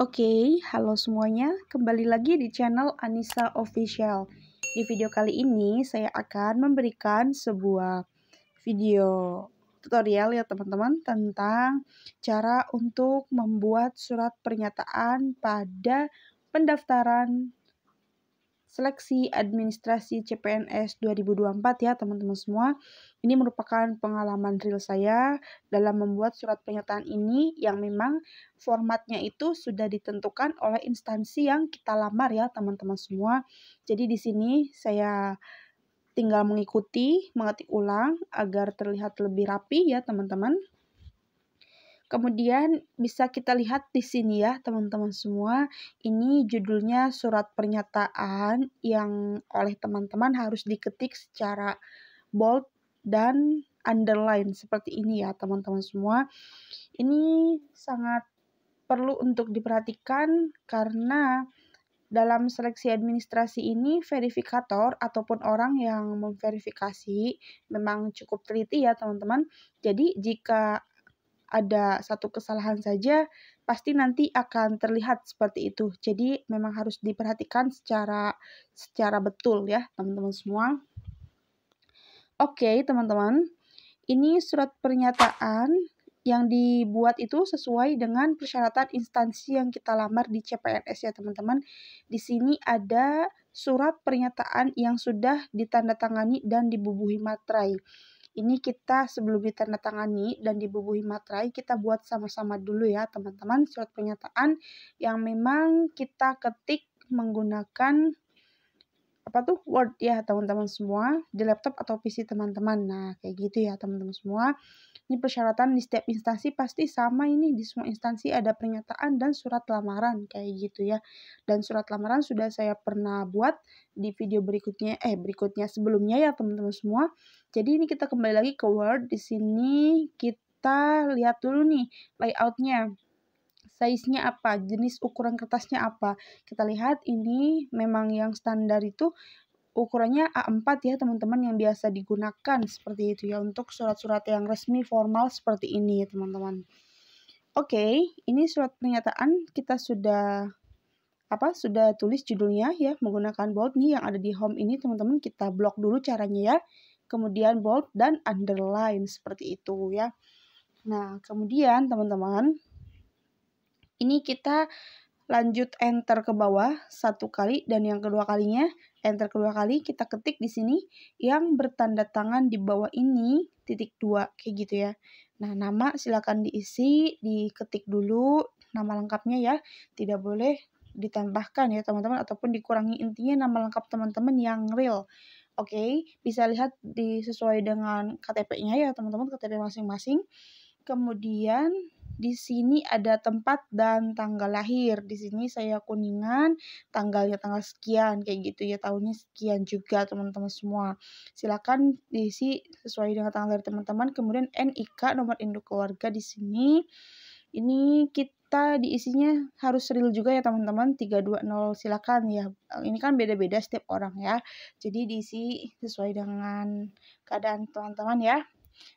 Oke, halo semuanya. Kembali lagi di channel Anissa Official. Di video kali ini saya akan memberikan sebuah video tutorial ya teman-teman tentang cara untuk membuat surat pernyataan pada pendaftaran seleksi administrasi CPNS 2024 ya teman-teman semua. Ini merupakan pengalaman real saya dalam membuat surat pernyataan ini yang memang formatnya itu sudah ditentukan oleh instansi yang kita lamar ya teman-teman semua. Jadi di sini saya tinggal mengikuti, mengetik ulang agar terlihat lebih rapi ya teman-teman. Kemudian bisa kita lihat di sini ya teman-teman semua, ini judulnya surat pernyataan yang oleh teman-teman harus diketik secara bold dan underline seperti ini ya teman-teman semua. Ini sangat perlu untuk diperhatikan karena dalam seleksi administrasi ini verifikator ataupun orang yang memverifikasi memang cukup teliti ya teman-teman. Jadi jika ada satu kesalahan saja, pasti nanti akan terlihat seperti itu. Jadi memang harus diperhatikan secara betul ya, teman-teman semua. Oke, teman-teman. Ini surat pernyataan yang dibuat itu sesuai dengan persyaratan instansi yang kita lamar di CPNS ya, teman-teman. Di sini ada surat pernyataan yang sudah ditandatangani dan dibubuhi materai. Ini kita sebelum ditandatangani dan dibubuhi materai, kita buat sama-sama dulu ya teman-teman surat pernyataan yang memang kita ketik menggunakan Word ya teman-teman semua di laptop atau PC teman-teman. Nah kayak gitu ya teman-teman semua. Ini persyaratan di setiap instansi pasti sama ini, di semua instansi ada pernyataan dan surat lamaran kayak gitu ya. Dan surat lamaran sudah saya pernah buat di video berikutnya sebelumnya ya teman-teman semua. Jadi ini kita kembali lagi ke Word. Di sini kita lihat dulu nih layoutnya. Size-nya apa, jenis ukuran kertasnya apa. Kita lihat ini memang yang standar itu ukurannya A4 ya teman-teman yang biasa digunakan seperti itu ya untuk surat-surat yang resmi formal seperti ini ya teman-teman. Oke, ini surat pernyataan kita sudah tulis judulnya ya menggunakan bold nih yang ada di home ini teman-teman, kita blok dulu caranya ya. Kemudian bold dan underline seperti itu ya. Nah, kemudian teman-teman ini kita lanjut enter ke bawah satu kali dan yang kedua kalinya enter kedua kali kita ketik di sini yang bertanda tangan di bawah ini .2 kayak gitu ya. Nah, nama silakan diisi, diketik dulu nama lengkapnya ya. Tidak boleh ditambahkan ya teman-teman ataupun dikurangi, intinya nama lengkap teman-teman yang real. Oke, bisa lihat sesuai dengan KTP-nya ya teman-teman, KTP masing-masing. Kemudian di sini ada tempat dan tanggal lahir. Di sini saya Kuningan, tanggalnya tanggal sekian kayak gitu ya, tahunnya sekian juga teman-teman semua. Silakan diisi sesuai dengan tanggal lahir teman-teman. Kemudian NIK nomor induk keluarga di sini. Ini kita diisinya harus real juga ya teman-teman, 320 silakan ya. Ini kan beda-beda setiap orang ya. Jadi diisi sesuai dengan keadaan teman-teman ya.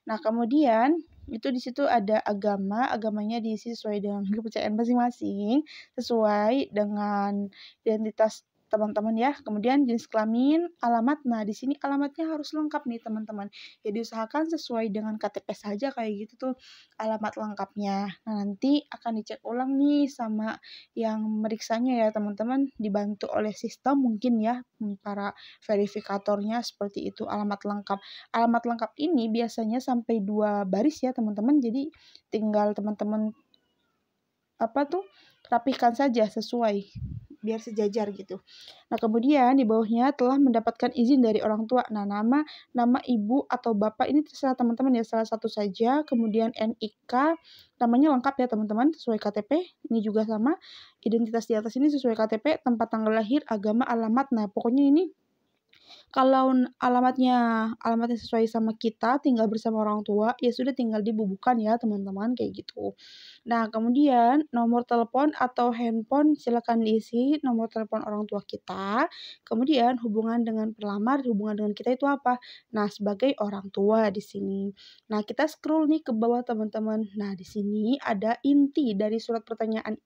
Nah, kemudian itu di situ ada agamanya diisi sesuai dengan kepercayaan masing-masing, sesuai dengan identitas teman-teman ya. Kemudian jenis kelamin, alamat. Nah, di sini alamatnya harus lengkap nih teman-teman. Jadi usahakan sesuai dengan KTP saja kayak gitu tuh alamat lengkapnya. Nah, nanti akan dicek ulang nih sama yang meriksanya ya teman-teman, dibantu oleh sistem mungkin ya para verifikatornya seperti itu alamat lengkap. Alamat lengkap ini biasanya sampai 2 baris ya teman-teman, jadi tinggal teman-teman rapihkan saja sesuai biar sejajar gitu. Nah, kemudian di bawahnya telah mendapatkan izin dari orang tua. Nah, nama ibu atau bapak ini terserah teman-teman ya, salah satu saja. Kemudian NIK, namanya lengkap ya teman-teman, sesuai KTP. Ini juga sama, identitas di atas ini sesuai KTP, tempat tanggal lahir, agama, alamat. Nah, pokoknya ini Kalau alamatnya sesuai sama kita, tinggal bersama orang tua, ya sudah tinggal dibubuhkan ya teman-teman, kayak gitu. Nah, kemudian nomor telepon atau handphone silakan diisi nomor telepon orang tua kita. Kemudian hubungan dengan pelamar, hubungan dengan kita itu apa? Nah, sebagai orang tua di sini. Nah, kita scroll nih ke bawah teman-teman. Nah, di sini ada inti dari surat pernyataan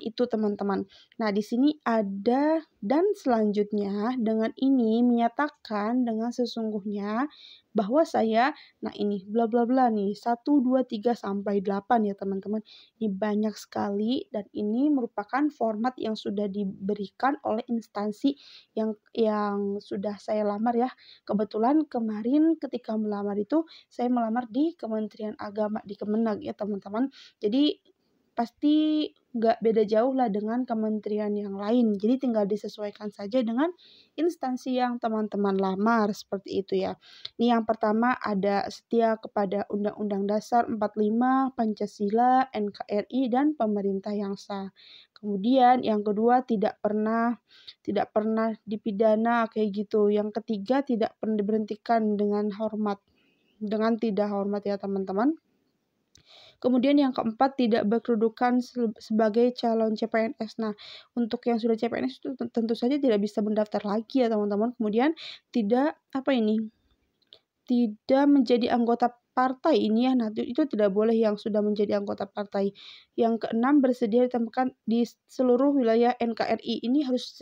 itu teman-teman. Nah, di sini ada dan selanjutnya dengan ini menyatakan dengan sesungguhnya bahwa saya, nah ini bla bla bla nih, 1, 2, 3 sampai 8 ya teman-teman. Ini banyak sekali dan ini merupakan format yang sudah diberikan oleh instansi yang sudah saya lamar ya. Kebetulan kemarin ketika melamar itu saya melamar di Kementerian Agama, di Kemenag ya teman-teman. Jadi pasti nggak beda jauh lah dengan kementerian yang lain. Jadi tinggal disesuaikan saja dengan instansi yang teman-teman lamar, seperti itu ya. Ini yang pertama ada setia kepada Undang-Undang Dasar 45, Pancasila, NKRI, dan pemerintah yang sah. Kemudian yang kedua tidak pernah dipidana kayak gitu. Yang ketiga tidak pernah diberhentikan dengan tidak hormat ya teman-teman. Kemudian yang keempat, tidak berkedudukan sebagai calon CPNS. Nah, untuk yang sudah CPNS itu tentu saja tidak bisa mendaftar lagi ya teman-teman. Kemudian tidak menjadi anggota partai ini ya. Nah, itu tidak boleh yang sudah menjadi anggota partai. Yang keenam, bersedia ditempatkan di seluruh wilayah NKRI. Ini harus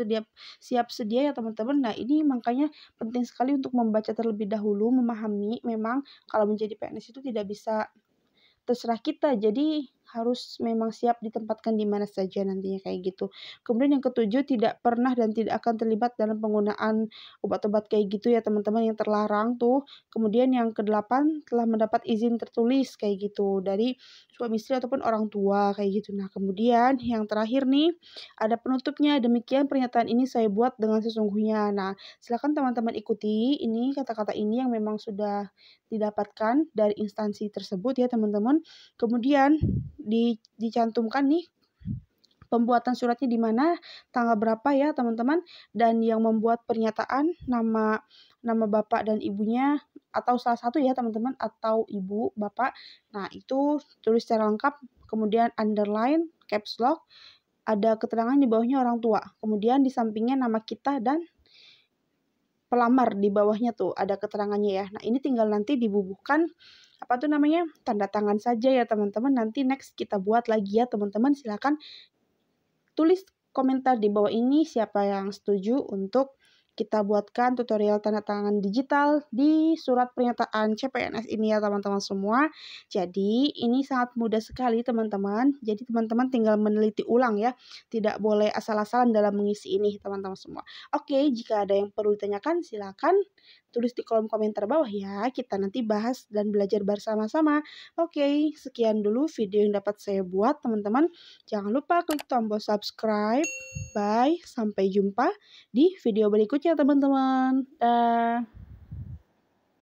siap sedia ya teman-teman. Nah, ini makanya penting sekali untuk membaca terlebih dahulu, memahami memang kalau menjadi PNS itu tidak bisa terserah kita, jadi harus memang siap ditempatkan di mana saja nantinya kayak gitu. Kemudian yang ketujuh, tidak pernah dan tidak akan terlibat dalam penggunaan obat-obat kayak gitu ya teman-teman yang terlarang tuh. Kemudian yang kedelapan, telah mendapat izin tertulis kayak gitu dari suami istri ataupun orang tua kayak gitu. Nah, kemudian yang terakhir nih ada penutupnya. Demikian pernyataan ini saya buat dengan sesungguhnya. Nah, silakan teman-teman ikuti ini kata-kata ini yang memang sudah didapatkan dari instansi tersebut ya teman-teman. Kemudian dicantumkan nih pembuatan suratnya di mana, tanggal berapa ya teman-teman, dan yang membuat pernyataan nama bapak dan ibunya atau salah satu ya teman-teman, atau ibu, bapak. Nah, itu tulis secara lengkap, kemudian underline, caps lock, ada keterangan di bawahnya orang tua. Kemudian di sampingnya nama kita dan pelamar di bawahnya tuh ada keterangannya ya. Nah, ini tinggal nanti dibubuhkan tanda tangan saja ya teman-teman. Nanti next kita buat lagi ya teman-teman. Silakan tulis komentar di bawah ini siapa yang setuju untuk kita buatkan tutorial tanda tangan digital di surat pernyataan CPNS ini ya teman-teman semua. Jadi ini sangat mudah sekali teman-teman. Jadi teman-teman tinggal meneliti ulang ya. Tidak boleh asal-asalan dalam mengisi ini teman-teman semua. Oke, jika ada yang perlu ditanyakan silakan tulis di kolom komentar bawah ya. Kita nanti bahas dan belajar bersama-sama. Oke, sekian dulu video yang dapat saya buat teman-teman. Jangan lupa klik tombol subscribe. Bye, sampai jumpa di video berikutnya teman-teman. Dah.